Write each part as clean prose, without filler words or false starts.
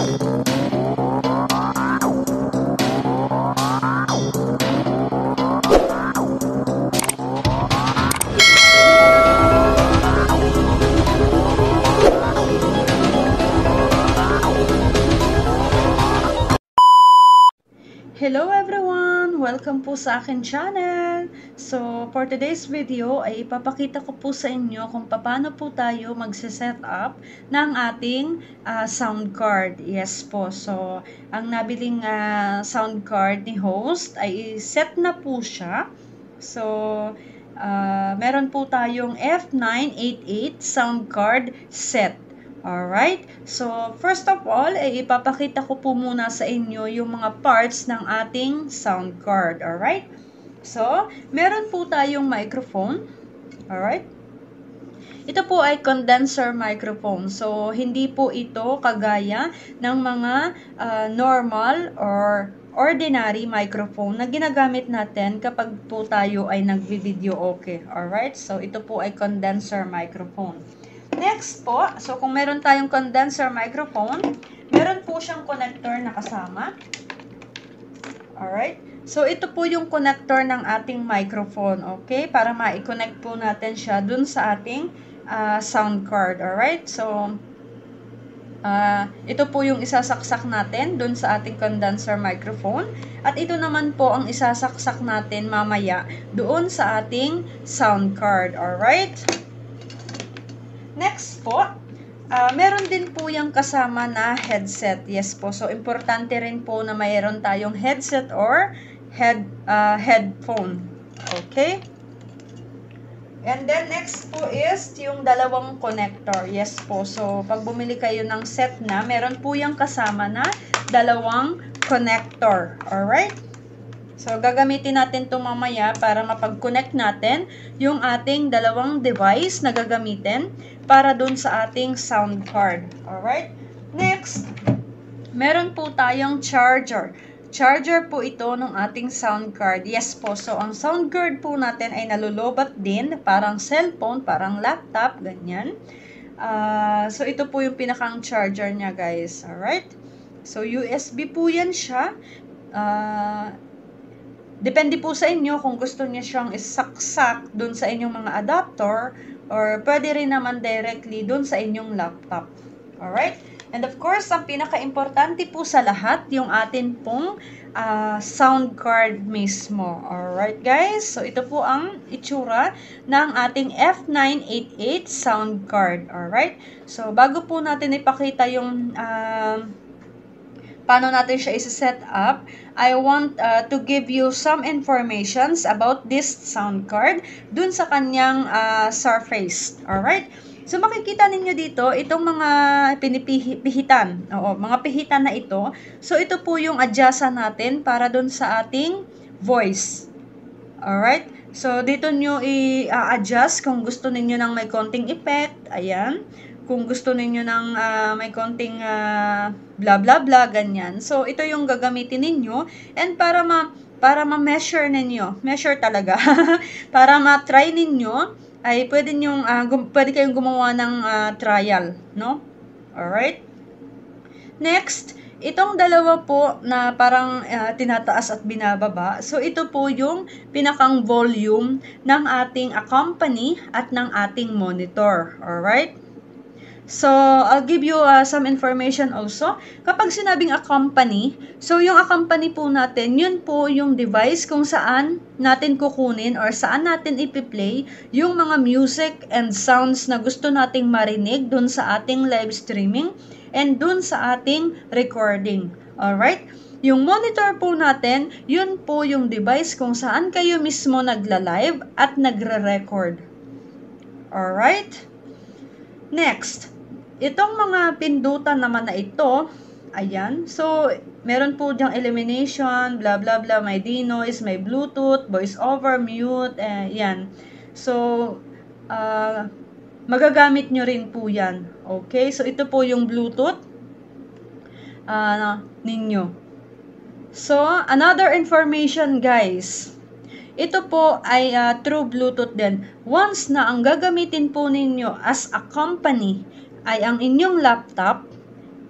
Hello everyone! Welcome po sa akin channel! So, for today's video ay ipapakita ko po sa inyo kung paano po tayo magse-set up ng ating sound card. Yes po. So, ang nabiling sound card ni host ay set na po siya. So, meron po tayong F988 sound card set. Alright? So, first of all, ipapakita ko po muna sa inyo yung mga parts ng ating sound card. Alright? So, meron po tayong microphone. Alright? Ito po ay condenser microphone. So, hindi po ito kagaya ng mga normal or ordinary microphone na ginagamit natin kapag po tayo ay nagvi-video okay. Alright? So, ito po ay condenser microphone. Next po, so kung meron tayong condenser microphone, meron po siyang connector na kasama. Alright? So, ito po yung connector ng ating microphone, okay? Para ma-connect po natin siya dun sa ating sound card, alright? So, ito po yung isasaksak natin dun sa ating condenser microphone. At ito naman po ang isasaksak natin mamaya doon sa ating sound card, alright? Next po, meron din po yung kasama na headset. Yes po. So, importante rin po na mayroon tayong headset or headphone. Okay? And then, next po is yung dalawang connector. Yes po. So, pag bumili kayo ng set na, meron po yung kasama na dalawang connector. Alright? So, gagamitin natin ito mamaya para mapag-connect natin yung ating dalawang device na gagamitin para dun sa ating sound card. Alright? Next, meron po tayong charger. Charger po ito ng ating sound card. Yes po. So, ang sound card po natin ay nalulobat din. Parang cellphone, parang laptop, ganyan. So, ito po yung pinakang charger niya, guys. Alright? So, USB po yan siya. Depende po sa inyo kung gusto niya siyang isaksak dun sa inyong mga adapter or pwede rin naman directly dun sa inyong laptop. Alright? And of course, ang pinaka-importante po sa lahat, yung atin pong sound card mismo. Alright guys? So, ito po ang itsura ng ating F988 sound card. Alright? So, bago po natin ipakita yung paano natin siya isi-set up, I want to give you some informations about this sound card dun sa kanyang surface. Alright? So, makikita ninyo dito, itong mga pinipihitan. Oo, mga pihitan na ito. So, ito po yung adjustan natin para dun sa ating voice. Alright? So, dito nyo i-adjust kung gusto ninyo ng may konting effect. Ayan. Kung gusto ninyo ng may konting blah blah blah, ganyan. So, ito yung gagamitin ninyo. And para ma-measure ninyo, measure talaga, para ma-try ninyo, ay pwede kayong gumawa ng trial, no? Alright? Next, itong dalawa po na parang tinataas at binababa. So, ito po yung pinakang volume ng ating accompany at ng ating monitor. Alright? So, I'll give you some information also. Kapag sinabing accompany, so yung accompany po natin, yun po yung device kung saan natin kukunin or saan natin ipi-play yung mga music and sounds na gusto nating marinig dun sa ating live streaming and dun sa ating recording. Alright? Yung monitor po natin, yun po yung device kung saan kayo mismo nagla-live at nagre-record. Alright? Next, itong mga pindutan naman na ito, ayan. So, meron po diyang elimination, blah, blah, blah. May denoise, may Bluetooth, voice over, mute, yan. So, magagamit nyo rin po yan. Okay? So, ito po yung Bluetooth ninyo. So, another information, guys. Ito po ay through Bluetooth din. Once na ang gagamitin po ninyo as a company ay ang inyong laptop,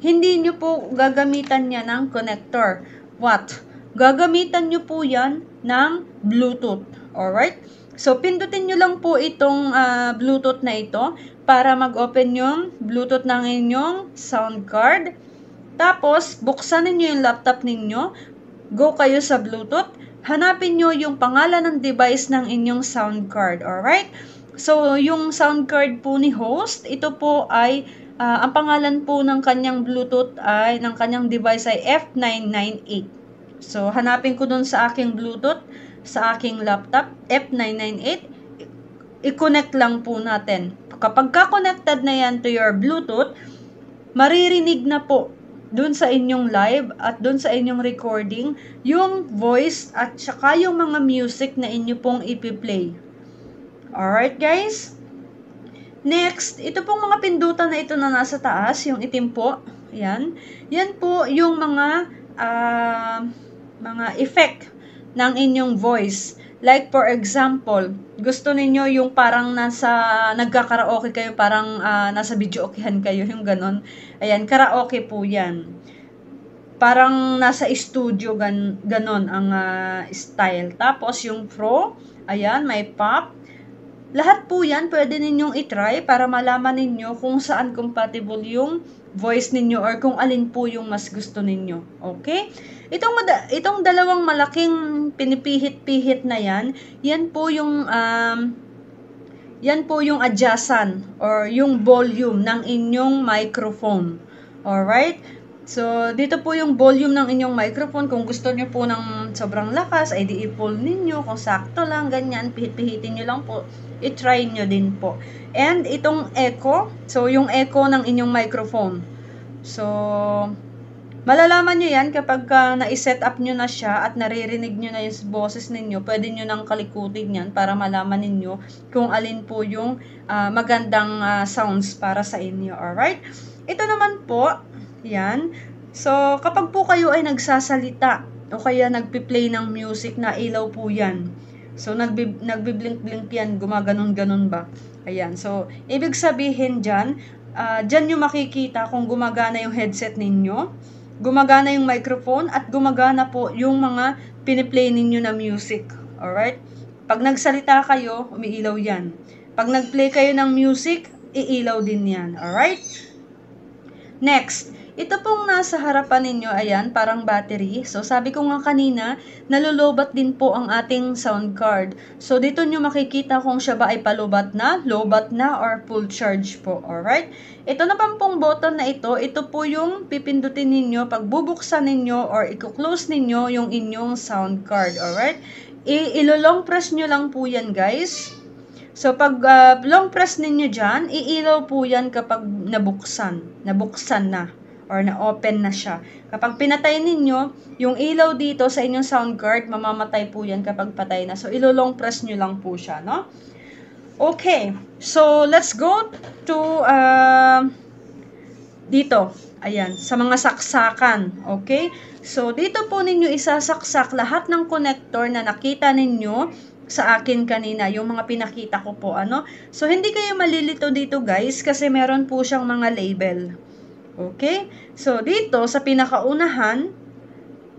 hindi nyo po gagamitan niya ng connector. What? Gagamitan nyo po yan ng Bluetooth. Alright? So, pindutin nyo lang po itong Bluetooth na ito para mag-open yung Bluetooth ng inyong sound card. Tapos, buksan ninyo yung laptop ninyo. Go kayo sa Bluetooth. Hanapin nyo yung pangalan ng device ng inyong sound card. Alright? So, yung sound card po ni host, ito po ay, ang pangalan po ng kanyang Bluetooth ay, ng kanyang device ay F998. So, hanapin ko dun sa aking Bluetooth, sa aking laptop, F998. I-connect lang po natin. Kapag ka-connected na yan to your Bluetooth, maririnig na po dun sa inyong live at dun sa inyong recording yung voice at saka yung mga music na inyo pong ipi-play. Alright guys? Next, ito pong mga pindutan na ito na nasa taas, yung itim po. Yan. Yan po yung mga effect ng inyong voice. Like for example, gusto ninyo yung parang nagka-karaoke kayo, parang nasa videokehan kayo, yung ganon. Ayan, karaoke po yan. Parang nasa studio, ganon ang style. Tapos yung pro, ayan, may pop. Lahat po yan, pwede ninyong itry para malaman ninyo kung saan compatible yung voice ninyo or kung alin po yung mas gusto ninyo. Okay? Itong dalawang malaking pinipihit-pihit na yan, yan po yung adjustan or yung volume ng inyong microphone. Alright? So, dito po yung volume ng inyong microphone. Kung gusto nyo po ng sobrang lakas, ay di i-pull ninyo. Kung sakto lang, ganyan, pihit-pihitin nyo lang po. I-try nyo din po. And itong echo, so yung echo ng inyong microphone. So, malalaman nyo yan kapag na-set up nyo na siya at naririnig nyo na yung boses ninyo. Pwede nyo nang kalikutin yan para malaman ninyo kung alin po yung magandang sounds para sa inyo. Alright? Ito naman po, yan. So, kapag po kayo ay nagsasalita o kaya nagpi-play ng music, na ilaw po yan. So, nagbi-blink-blink yan, gumaganon-ganon ba? Ayan. So, ibig sabihin dyan, dyan nyo makikita kung gumagana yung headset ninyo, gumagana yung microphone, at gumagana po yung mga piniplay ninyo na music. Alright? Pag nagsalita kayo, umiilaw yan. Pag nagplay kayo ng music, iilaw din yan. Alright? Next, ito pong nasa harapan ninyo, ayan, parang battery. So, sabi ko nga kanina, nalulobat din po ang ating sound card. So, dito nyo makikita kung siya ba ay palubat na, lobat na, or full charge po. Alright? Ito na pong button na ito po yung pipindutin ninyo pag bubuksan ninyo or i-close ninyo yung inyong sound card. Alright? Ilo-long press nyo lang po yan, guys. So, pag long press ninyo dyan, iilaw po yan kapag nabuksan na. Or na-open na siya. Kapag pinatay ninyo, yung ilaw dito sa inyong sound card, mamamatay po yan kapag patay na. So, ilo-long press nyo lang po siya, no? Okay. So, let's go to dito. Ayan, sa mga saksakan. Okay? So, dito po ninyo isasaksak lahat ng connector na nakita ninyo sa akin kanina, yung mga pinakita ko po, ano? So, hindi kayo malilito dito, guys, kasi meron po siyang mga label. Okay? So, dito, sa pinakaunahan,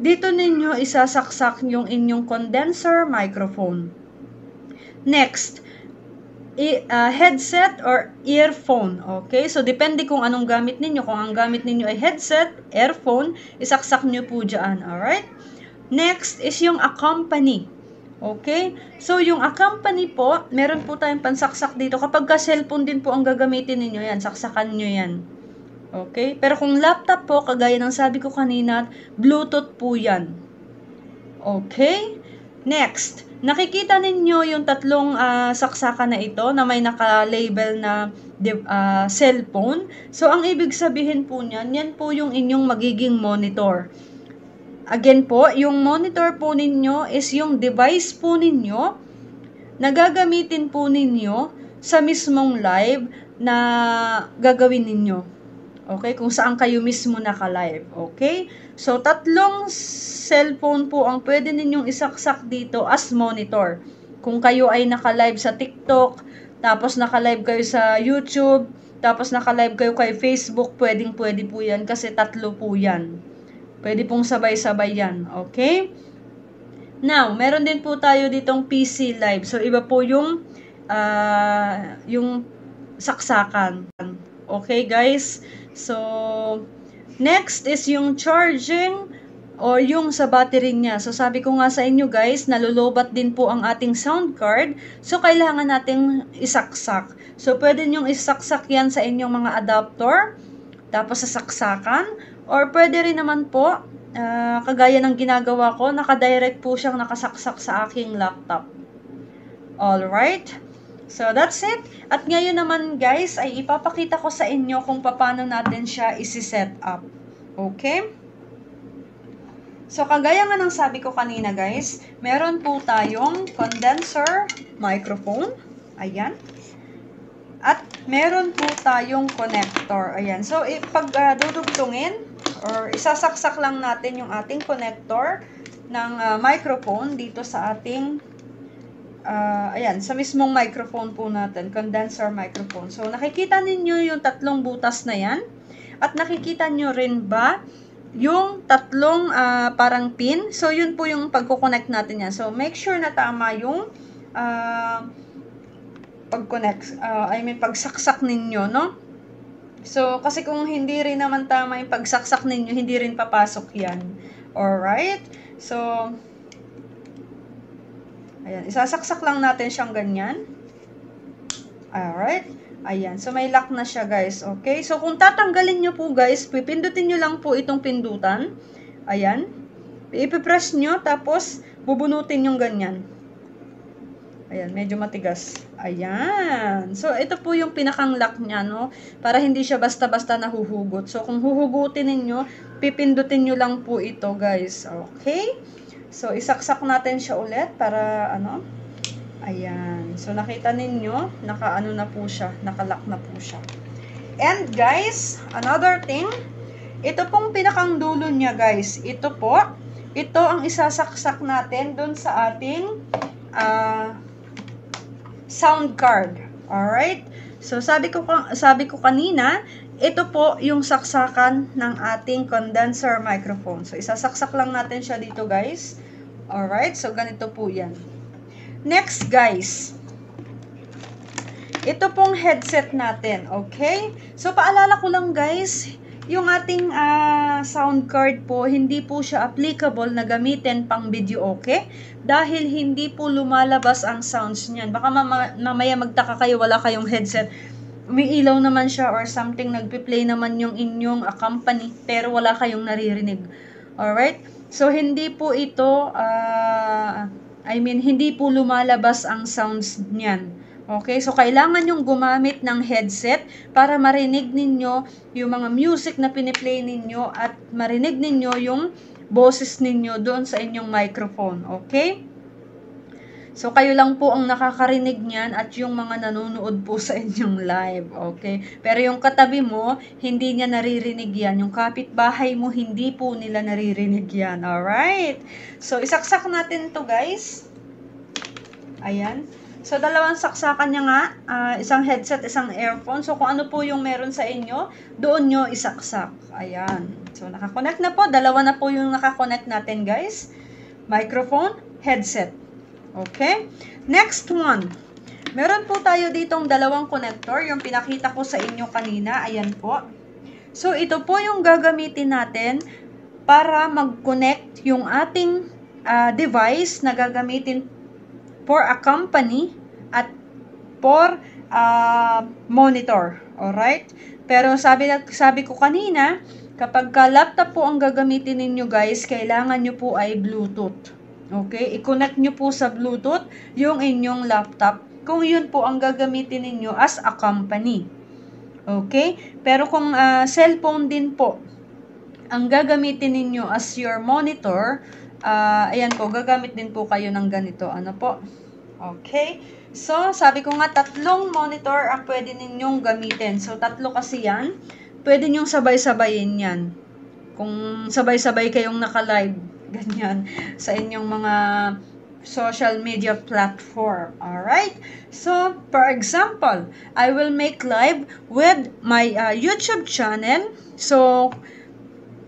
dito ninyo isasaksak yung inyong condenser microphone. Next, headset or earphone. Okay? So, depende kung anong gamit ninyo. Kung ang gamit ninyo ay headset, earphone, isaksak nyo po dyan. Alright? Next is yung accompany. Okay? So, yung accompany po, meron po tayong pansaksak dito. Kapag ka cellphone din po ang gagamitin ninyo, yan, saksakan nyo yan. Okay? Pero kung laptop po, kagaya ng sabi ko kanina, Bluetooth po yan. Okay? Next, nakikita ninyo yung tatlong saksakan na ito na may naka-label na cellphone. So, ang ibig sabihin po niyan, yan po yung inyong magiging monitor. Again po, yung monitor po ninyo is yung device po ninyo na gagamitin po ninyo sa mismong live na gagawin ninyo. Okay? Kung saan kayo mismo naka-live. Okay? So, tatlong cellphone po ang pwede ninyong isaksak dito as monitor. Kung kayo ay naka-live sa TikTok, tapos naka-live kayo sa YouTube, tapos naka-live kayo kay Facebook, pwede po yan kasi 3 po yan. Pwede pong sabay-sabay yan, okay? Now, meron din po tayo ditong PC Live. So, iba po yung saksakan. Okay, guys? So, next is yung charging or yung sa battery niya. So, sabi ko nga sa inyo, guys, nalulobat din po ang ating sound card. So, kailangan nating isaksak. So, pwede nyong isaksak yan sa inyong mga adapter, tapos sa saksakan, or pwede rin naman po, kagaya ng ginagawa ko, nakadirect po siyang nakasaksak sa aking laptop. Alright? So, that's it. At ngayon naman, guys, ay ipapakita ko sa inyo kung paano natin siya isi-set up. Okay? So, kagaya nga ng sabi ko kanina, guys, meron po tayong condenser microphone. Ayan. At meron po tayong connector. Ayan. So, pag dudugtungin, or isasaksak lang natin yung ating connector ng microphone dito sa ating, ayan, sa mismong microphone po natin, condenser microphone. So, nakikita ninyo yung 3 butas na yan. At nakikita nyo rin ba yung 3 parang pin? So, yun po yung pagkoconnect natin yan. So, make sure na tama yung pag-connect, pagsaksak ninyo, no? So, kasi kung hindi rin naman tama yung pagsaksak ninyo, hindi rin papasok yan. Alright? So, ayan, isasaksak lang natin siyang ganyan. Alright? Ayan, so may lock na siya, guys. Okay? So, kung tatanggalin nyo po, guys, pipindutin nyo lang po itong pindutan. Ayan. Ipipress nyo, tapos bubunutin yung ganyan. Ayan, medyo matigas. Ayan. So, ito po yung pinakang lock niya, no? Para hindi siya basta-basta nahuhugot. So, kung huhugutin ninyo, pipindutin nyo lang po ito, guys. Okay? So, isaksak natin siya ulit para, ayan. So, nakita ninyo, naka-ano na po siya, naka-lock na po siya. And, guys, another thing, ito pong pinakang dulo niya, guys. Ito po, ito ang isasaksak natin dun sa ating, sound card. Alright? So, sabi ko kanina, ito po yung saksakan ng ating condenser microphone. So, isasaksak lang natin siya dito, guys. Alright? So, ganito po yan. Next, guys. Ito pong headset natin. Okay? So, paalala ko lang, guys, yung ating sound card po, hindi po siya applicable na gamitin pang video, okay? Dahil hindi po lumalabas ang sounds niyan. Baka mamaya magtaka kayo, wala kayong headset. Umiilaw naman siya or something, nagpi-play naman yung inyong company, pero wala kayong naririnig. Alright? So, hindi po ito, hindi po lumalabas ang sounds niyan. Okay, so kailangan yung gumamit ng headset para marinig ninyo yung mga music na piniplay ninyo at marinig ninyo yung boses ninyo doon sa inyong microphone. Okay? So, kayo lang po ang nakakarinig niyan at yung mga nanonood po sa inyong live. Okay? Pero yung katabi mo, hindi niya naririnig yan. Yung kapitbahay mo, hindi po nila naririnig yan. Alright? So, isaksak natin to, guys. Ayan. So, dalawang saksakan niya nga, isang headset, isang earphone. So, kung ano po yung meron sa inyo, doon nyo isaksak. Ayan. So, nakakonect na po. Dalawa na po yung nakakonect natin, guys. Microphone, headset. Okay? Next one. Meron po tayo ditong dalawang connector. Yung pinakita ko sa inyo kanina. Ayan po. So, ito po yung gagamitin natin para mag-connect yung ating device na gagamitin for a company at for monitor. Alright? Pero sabi ko kanina, kapag laptop po ang gagamitin ninyo, guys, kailangan nyo po ay Bluetooth. Okay? I-connect nyo po sa Bluetooth yung inyong laptop kung yun po ang gagamitin ninyo as a company. Okay? Pero kung cellphone din po ang gagamitin ninyo as your monitor, ayan po, gagamit din po kayo ng ganito. Ano po? Okay. So, sabi ko nga, 3 monitor ang pwede ninyong gamitin. So, 3 kasi yan. Pwede nyong sabay-sabayin yan. Kung sabay-sabay kayong naka-live, ganyan, sa inyong mga social media platform. Alright? So, for example, I will make live with my YouTube channel. So,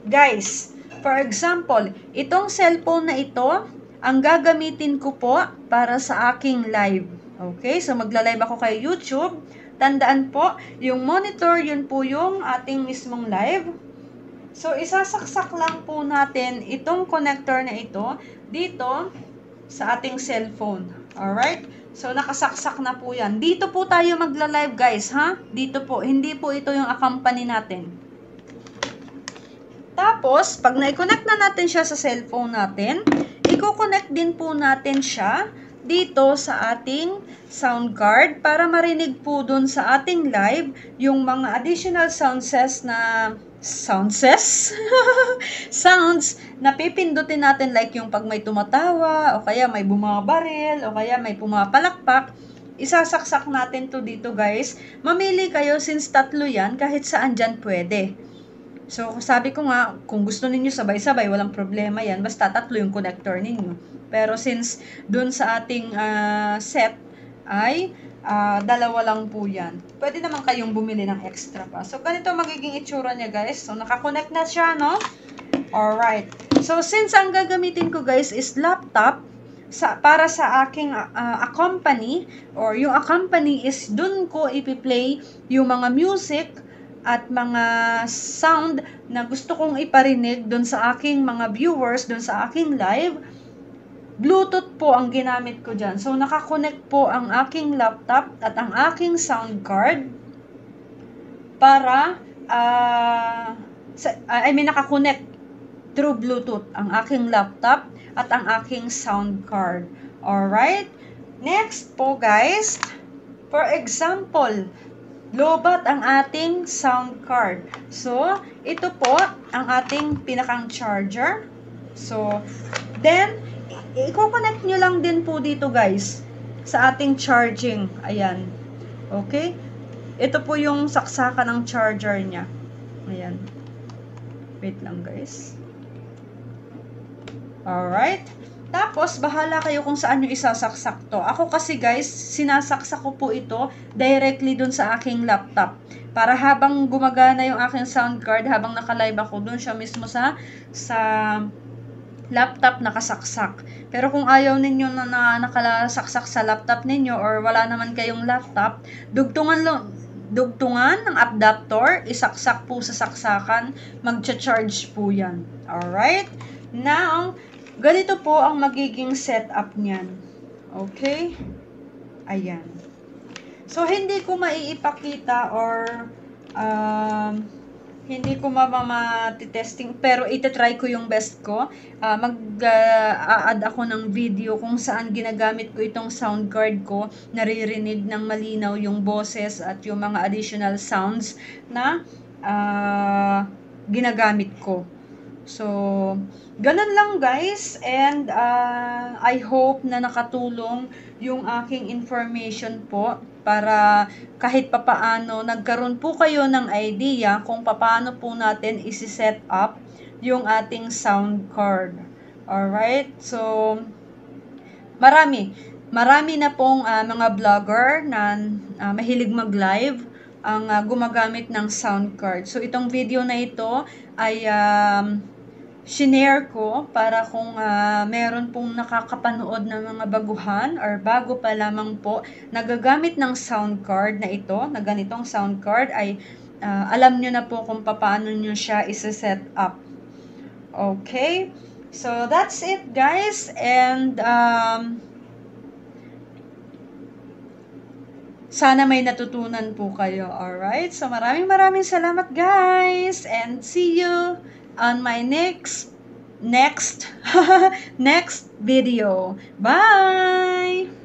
guys, for example, itong cellphone na ito, ang gagamitin ko po para sa aking live. Okay? So, magla-live ako kay YouTube. Tandaan po, yung monitor, yun po yung ating mismong live. So, isasaksak lang po natin itong connector na ito dito sa ating cellphone. Alright? So, nakasaksak na po yan. Dito po tayo magla-live, guys, ha? Dito po. Hindi po ito yung accompany natin. Tapos, pag na-connect na natin siya sa cellphone natin, i-connect din po natin siya dito sa ating sound card para marinig po dun sa ating live yung mga additional sounds na pipindutin natin, like yung pag may tumatawa o kaya may bumabaril o kaya may pumapalakpak. Isasaksak natin to dito, guys. Mamili kayo since tatlo yan, kahit saan dyan pwede. So, sabi ko nga, kung gusto ninyo sabay-sabay, walang problema yan. Basta tatlo yung connector ninyo. Pero since dun sa ating set ay dalawa lang po yan, pwede naman kayong bumili ng extra pa. So, ganito magiging itsura niya, guys. So, nakakonect na siya, no? Alright. So, since ang gagamitin ko, guys, is laptop, para sa aking accompany, or yung accompany is dun ko ipi-play yung mga music at mga sound na gusto kong iparinig doon sa aking mga viewers, doon sa aking live. Bluetooth po ang ginamit ko dyan. So, nakakonect po ang aking laptop at ang aking sound card para, nakakonect through Bluetooth ang aking laptop at ang aking sound card. Alright? Next po, guys, for example, lobat ang ating sound card. So, ito po ang ating pinakang charger. So, then, i-connect nyo lang din po dito, guys, sa ating charging. Ayan. Okay? Ito po yung saksakan ng charger niya. Ayan. Wait lang, guys. Alright. Tapos, bahala kayo kung saan nyo isasaksak to. Ako kasi, guys, sinasaksak ko po ito directly dun sa aking laptop. Para habang gumagana yung aking sound card, habang naka-live ako, dun siya mismo sa laptop nakasaksak. Pero kung ayaw ninyo na nakasaksak sa laptop ninyo or wala naman kayong laptop, dugtungan ng adapter, isaksak po sa saksakan, magcha-charge po yan. Alright? Now, ganito po ang magiging setup niyan. Okay? Ayan. So, hindi ko maiipakita or hindi ko matitesting, pero itatry ko yung best ko. Mag-add ako ng video kung saan ginagamit ko itong sound card ko. Naririnig ng malinaw yung boses at yung mga additional sounds na ginagamit ko. So, ganun lang, guys, and I hope na nakatulong yung aking information po para kahit papaano nagkaroon po kayo ng idea kung papaano po natin isi-set up yung ating sound card. Alright? So, marami na pong mga vlogger na mahilig mag-live ang gumagamit ng sound card. So, itong video na ito ay shinare ko para kung meron pong nakakapanood ng mga baguhan or bago pa lamang po nagagamit ng sound card na ito, na ganitong sound card, ay alam nyo na po kung paano nyo siya isa-set up. Okay? So, that's it, guys. And sana may natutunan po kayo. Alright? So, maraming salamat, guys. And see you on my next video. Bye!